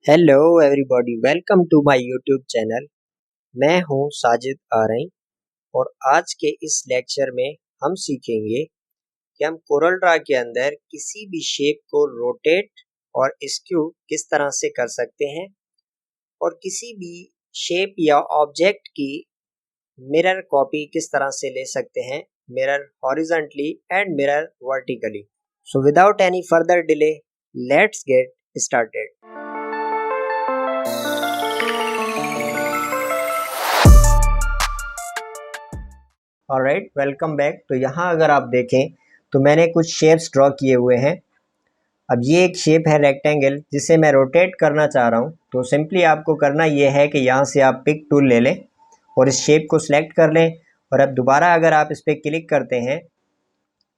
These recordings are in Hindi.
Hello everybody, welcome to my YouTube channel. मैं हूं साजिद आरई और आज के इस लेक्चर में हम सीखेंगे कि हम कोरल ड्रा के अंदर किसी भी शेप को रोटेट और स्क्यू किस तरह से कर सकते हैं और किसी भी शेप या ऑब्जेक्ट की मिरर कॉपी किस तरह से ले सकते हैं, mirror horizontally and mirror vertically. So without any further delay, let's get started. Alright, welcome back. तो यहाँ अगर आप देखें तो मैंने कुछ शेप्स ड्रॉ किए हुए हैं। अब ये एक शेप है रेक्टेंगल जिसे मैं रोटेट करना चाह रहा हूँ। तो सिंपली आपको करना ये है कि यहाँ से आप पिक टूल ले लें और इस शेप को सिलेक्ट कर लें। और अब दोबारा अगर आप इस पर क्लिक करते हैं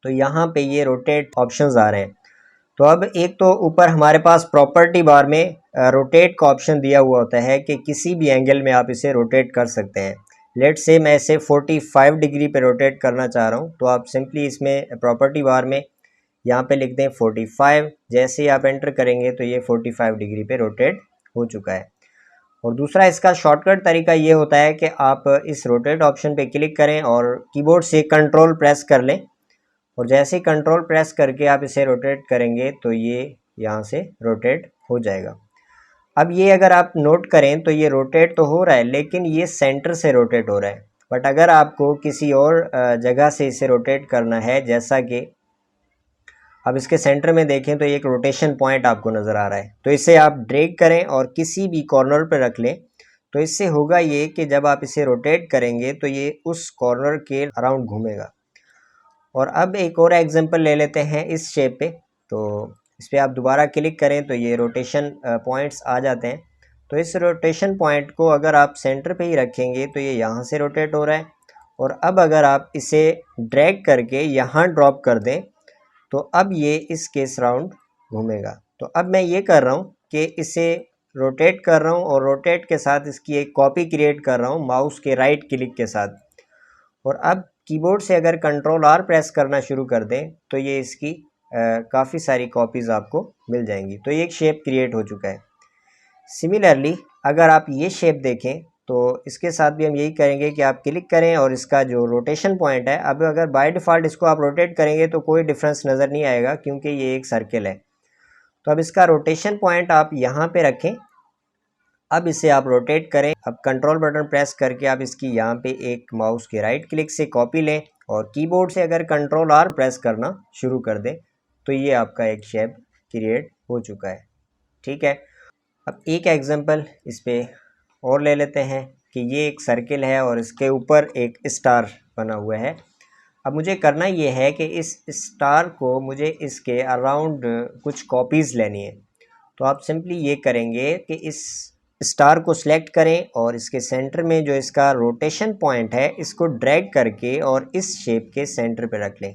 तो यहाँ पे ये रोटेट ऑप्शंस आ रहे हैं। तो अब एक तो ऊपर हमारे पास प्रॉपर्टी बार में रोटेट का ऑप्शन दिया हुआ होता है कि किसी भी एंगल में आप इसे रोटेट कर सकते हैं। लेट से मैं इसे 45 डिग्री पे रोटेट करना चाह रहा हूँ, तो आप सिंपली इसमें प्रॉपर्टी बार में यहाँ पे लिख दें 45। जैसे ही आप एंटर करेंगे तो ये 45 डिग्री पे रोटेट हो चुका है। और दूसरा इसका शॉर्टकट तरीका ये होता है कि आप इस रोटेट ऑप्शन पे क्लिक करें और कीबोर्ड से कंट्रोल प्रेस कर लें और जैसे ही कंट्रोल प्रेस करके आप इसे रोटेट करेंगे तो ये यहाँ से रोटेट हो जाएगा। अब ये अगर आप नोट करें तो ये रोटेट तो हो रहा है लेकिन ये सेंटर से रोटेट हो रहा है। बट अगर आपको किसी और जगह से इसे रोटेट करना है, जैसा कि अब इसके सेंटर में देखें तो एक रोटेशन पॉइंट आपको नज़र आ रहा है, तो इसे आप ड्रैग करें और किसी भी कॉर्नर पर रख लें। तो इससे होगा ये कि जब आप इसे रोटेट करेंगे तो ये उस कॉर्नर के अराउंड घूमेगा। और अब एक और एग्जांपल ले लेते हैं इस शेप पे। तो इस पर आप दोबारा क्लिक करें तो ये रोटेशन पॉइंट्स आ जाते हैं। तो इस रोटेशन पॉइंट को अगर आप सेंटर पे ही रखेंगे तो ये यहाँ से रोटेट हो रहा है। और अब अगर आप इसे ड्रैग करके यहाँ ड्रॉप कर दें तो अब ये इसके सराउंड घूमेगा। तो अब मैं ये कर रहा हूँ कि इसे रोटेट कर रहा हूँ और रोटेट के साथ इसकी एक कॉपी क्रिएट कर रहा हूँ माउस के राइट क्लिक के साथ। और अब कीबोर्ड से अगर कंट्रोल आर प्रेस करना शुरू कर दें तो ये इसकी काफ़ी सारी कॉपीज़ आपको मिल जाएंगी। तो ये एक शेप क्रिएट हो चुका है। सिमिलरली अगर आप ये शेप देखें तो इसके साथ भी हम यही करेंगे कि आप क्लिक करें और इसका जो रोटेशन पॉइंट है, अब अगर बाय डिफ़ॉल्ट इसको आप रोटेट करेंगे तो कोई डिफरेंस नज़र नहीं आएगा क्योंकि ये एक सर्कल है। तो अब इसका रोटेशन पॉइंट आप यहाँ पे रखें। अब इसे आप रोटेट करें। अब कंट्रोल बटन प्रेस करके आप इसकी यहाँ पे एक माउस के राइट क्लिक से कॉपी लें और कीबोर्ड से अगर कंट्रोल आर प्रेस करना शुरू कर दें तो ये आपका एक शेप क्रिएट हो चुका है। ठीक है, अब एक एग्जांपल इस पे और ले लेते हैं कि ये एक सर्किल है और इसके ऊपर एक स्टार बना हुआ है। अब मुझे करना ये है कि इस स्टार को मुझे इसके अराउंड कुछ कॉपीज़ लेनी है। तो आप सिंपली ये करेंगे कि इस स्टार को सिलेक्ट करें और इसके सेंटर में जो इसका रोटेशन पॉइंट है इसको ड्रैग करके और इस शेप के सेंटर पे रख लें।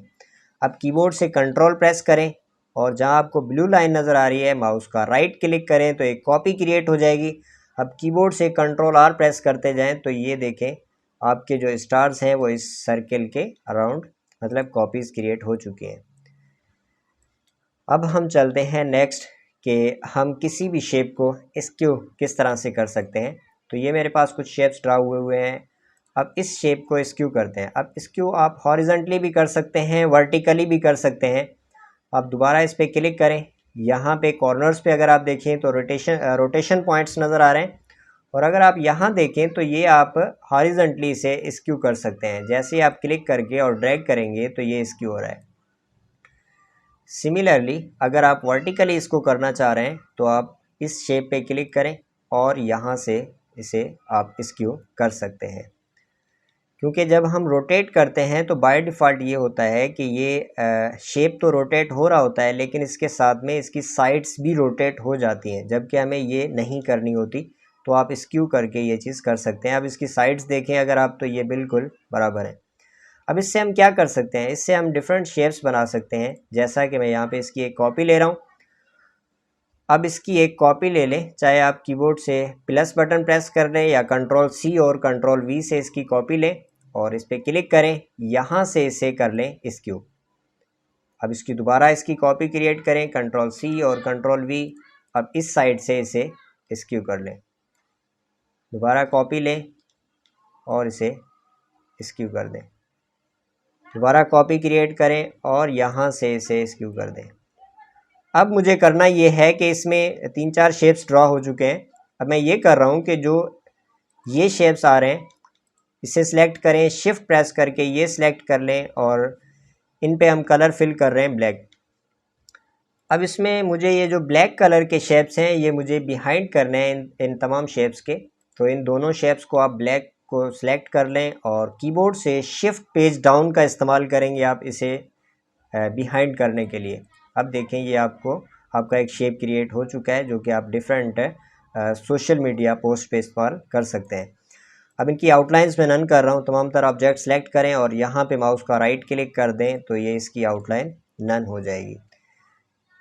अब कीबोर्ड से कंट्रोल प्रेस करें और जहां आपको ब्लू लाइन नज़र आ रही है माउस का राइट क्लिक करें तो एक कॉपी क्रिएट हो जाएगी। अब कीबोर्ड से कंट्रोल आर प्रेस करते जाएं तो ये देखें आपके जो स्टार्स हैं वो इस सर्किल के अराउंड मतलब कॉपीज़ क्रिएट हो चुकी हैं। अब हम चलते हैं नेक्स्ट कि हम किसी भी शेप को स्क्यू किस तरह से कर सकते हैं। तो ये मेरे पास कुछ शेप्स ड्रा हुए हैं। अब इस शेप को स्क्यू करते हैं। अब स्क्यू आप हॉरिजॉन्टली भी कर सकते हैं, वर्टिकली भी कर सकते हैं। आप दोबारा इस पर क्लिक करें। यहाँ पे कॉर्नर्स पे अगर आप देखें तो रोटेशन पॉइंट्स नज़र आ रहे हैं। और अगर आप यहाँ देखें तो ये आप हॉरिजॉन्टली इसे स्क्यू कर सकते हैं। जैसे ही आप क्लिक करके और ड्रैग करेंगे तो ये स्क्यू हो रहा है। सिमिलरली अगर आप वर्टिकली इसको करना चाह रहे हैं तो आप इस शेप पे क्लिक करें और यहाँ से इसे आप स्क्यू कर सकते हैं। क्योंकि जब हम रोटेट करते हैं तो बाय डिफ़ॉल्ट ये होता है कि ये शेप तो रोटेट हो रहा होता है लेकिन इसके साथ में इसकी साइड्स भी रोटेट हो जाती हैं, जबकि हमें ये नहीं करनी होती। तो आप स्क्यू करके ये चीज़ कर सकते हैं। अब इसकी साइड्स देखें अगर आप तो ये बिल्कुल बराबर है। अब इससे हम क्या कर सकते हैं, इससे हम डिफरेंट शेप्स बना सकते हैं। जैसा कि मैं यहाँ पे इसकी एक कॉपी ले रहा हूँ। अब इसकी एक कॉपी ले लें, चाहे आप कीबोर्ड से प्लस बटन प्रेस कर लें या कंट्रोल सी और कंट्रोल वी से इसकी कॉपी लें और इस पर क्लिक करें। यहाँ से इसे कर लें स्क्यू। अब इसकी दोबारा इसकी कॉपी क्रिएट करें, कंट्रोल सी और कंट्रोल वी। अब इस साइड से इसे स्क्यू कर लें, दोबारा कॉपी लें और इसे स्क्यू कर दें, दोबारा कॉपी क्रिएट करें और यहाँ से इसे स्क्यू कर दें। अब मुझे करना ये है कि इसमें 3-4 शेप्स ड्रॉ हो चुके हैं। अब मैं ये कर रहा हूँ कि जो ये शेप्स आ रहे हैं इसे सिलेक्ट करें, शिफ्ट प्रेस करके ये सिलेक्ट कर लें और इन पे हम कलर फिल कर रहे हैं ब्लैक। अब इसमें मुझे ये जो ब्लैक कलर के शेप्स हैं ये मुझे बिहाइंड करने हैं इन तमाम शेप्स के। तो इन दोनों शेप्स को आप ब्लैक को सिलेक्ट कर लें और कीबोर्ड से शिफ्ट पेज डाउन का इस्तेमाल करेंगे आप इसे बिहाइंड करने के लिए। अब देखें ये आपका एक शेप क्रिएट हो चुका है जो कि आप डिफरेंट सोशल मीडिया पोस्ट पे इस्तेमाल कर सकते हैं। अब इनकी आउटलाइंस में नन कर रहा हूँ, तमाम तरह ऑब्जेक्ट सेलेक्ट करें और यहाँ पे माउस का राइट क्लिक कर दें तो ये इसकी आउटलाइन नन हो जाएगी।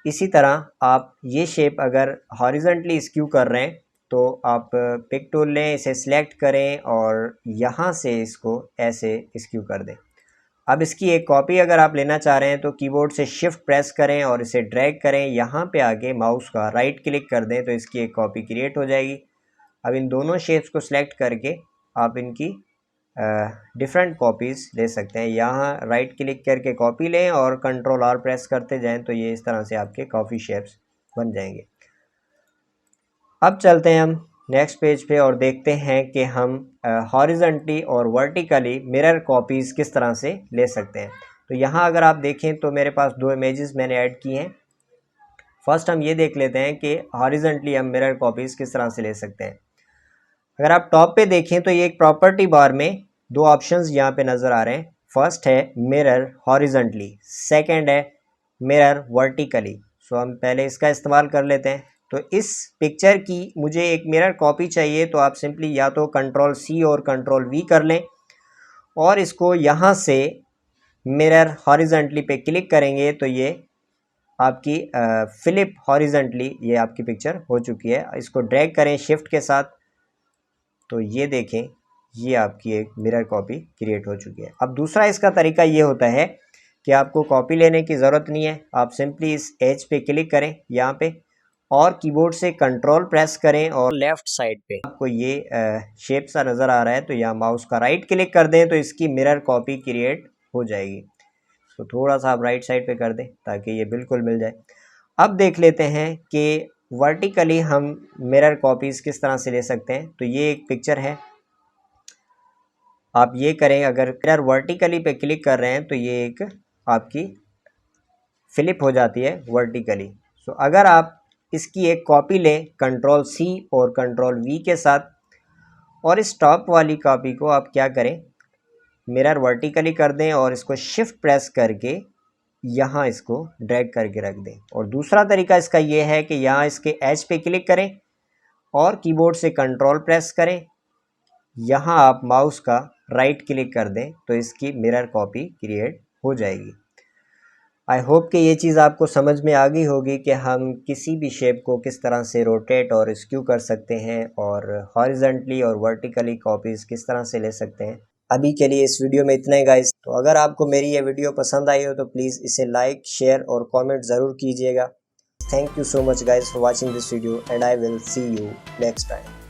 इसी तरह आप ये शेप अगर हॉरिजॉन्टली स्क्यू कर रहे हैं तो आप पिक टूल लें, इसे सिलेक्ट करें और यहाँ से इसको ऐसे स्क्यू कर दें। अब इसकी एक कॉपी अगर आप लेना चाह रहे हैं तो कीबोर्ड से शिफ्ट प्रेस करें और इसे ड्रैग करें, यहाँ पे आके माउस का राइट क्लिक कर दें तो इसकी एक कॉपी क्रिएट हो जाएगी। अब इन दोनों शेप्स को सिलेक्ट करके आप इनकी डिफरेंट कॉपीज़ ले सकते हैं। यहाँ राइट क्लिक करके कॉपी लें और कंट्रोल आर प्रेस करते जाएं तो ये इस तरह से आपके कॉपी शेप्स बन जाएंगे। अब चलते हैं हम नेक्स्ट पेज पे और देखते हैं कि हम हॉरिजॉन्टली और वर्टिकली मिरर कॉपीज़ किस तरह से ले सकते हैं। तो यहाँ अगर आप देखें तो मेरे पास 2 इमेजेस मैंने ऐड की हैं। फर्स्ट हम ये देख लेते हैं कि हॉरिजॉन्टली हम मिरर कॉपीज़ किस तरह से ले सकते हैं। अगर आप टॉप पे देखें तो ये एक प्रॉपर्टी बार में 2 ऑप्शंस यहाँ पे नज़र आ रहे हैं। फर्स्ट है मिरर हॉरिजॉन्टली, सेकंड है मिरर वर्टिकली। सो हम पहले इसका इस्तेमाल कर लेते हैं। तो इस पिक्चर की मुझे एक मिरर कॉपी चाहिए तो आप सिंपली या तो कंट्रोल सी और कंट्रोल वी कर लें और इसको यहाँ से मिरर हॉरिजॉन्टली पे क्लिक करेंगे तो ये आपकी फ्लिप हॉरिजॉन्टली ये आपकी पिक्चर हो चुकी है। इसको ड्रैग करें शिफ्ट के साथ तो ये देखें ये आपकी एक मिरर कॉपी क्रिएट हो चुकी है। अब दूसरा इसका तरीका ये होता है कि आपको कॉपी लेने की ज़रूरत नहीं है, आप सिंपली इस एज पे क्लिक करें यहाँ पे और कीबोर्ड से कंट्रोल प्रेस करें और लेफ़्ट साइड पे आपको ये शेप सा नज़र आ रहा है तो यहाँ माउस का राइट क्लिक कर दें तो इसकी मिरर कॉपी क्रिएट हो जाएगी। तो थोड़ा सा आप राइट साइड पे कर दें ताकि ये बिल्कुल मिल जाए। अब देख लेते हैं कि वर्टिकली हम मिरर कॉपीज़ किस तरह से ले सकते हैं। तो ये एक पिक्चर है, आप ये करें अगर मिरर वर्टिकली पे क्लिक कर रहे हैं तो ये एक आपकी फ्लिप हो जाती है वर्टिकली। सो अगर आप इसकी एक कॉपी लें कंट्रोल सी और कंट्रोल वी के साथ और इस टॉप वाली कॉपी को आप क्या करें मिरर वर्टिकली कर दें और इसको शिफ्ट प्रेस करके यहाँ इसको ड्रैग करके रख दें। और दूसरा तरीका इसका ये है कि यहाँ इसके एज पे क्लिक करें और कीबोर्ड से कंट्रोल प्रेस करें, यहाँ आप माउस का राइट क्लिक कर दें तो इसकी मिरर कॉपी क्रिएट हो जाएगी। आई होप कि ये चीज़ आपको समझ में आ गई होगी कि हम किसी भी शेप को किस तरह से रोटेट और स्क्यू कर सकते हैं और हॉरिजॉन्टली और वर्टिकली कॉपीज़ किस तरह से ले सकते हैं। अभी के लिए इस वीडियो में इतना ही गाइस। तो अगर आपको मेरी ये वीडियो पसंद आई हो तो प्लीज़ इसे लाइक शेयर और कमेंट ज़रूर कीजिएगा। Thank you so much guys for watching this video and I will see you next time.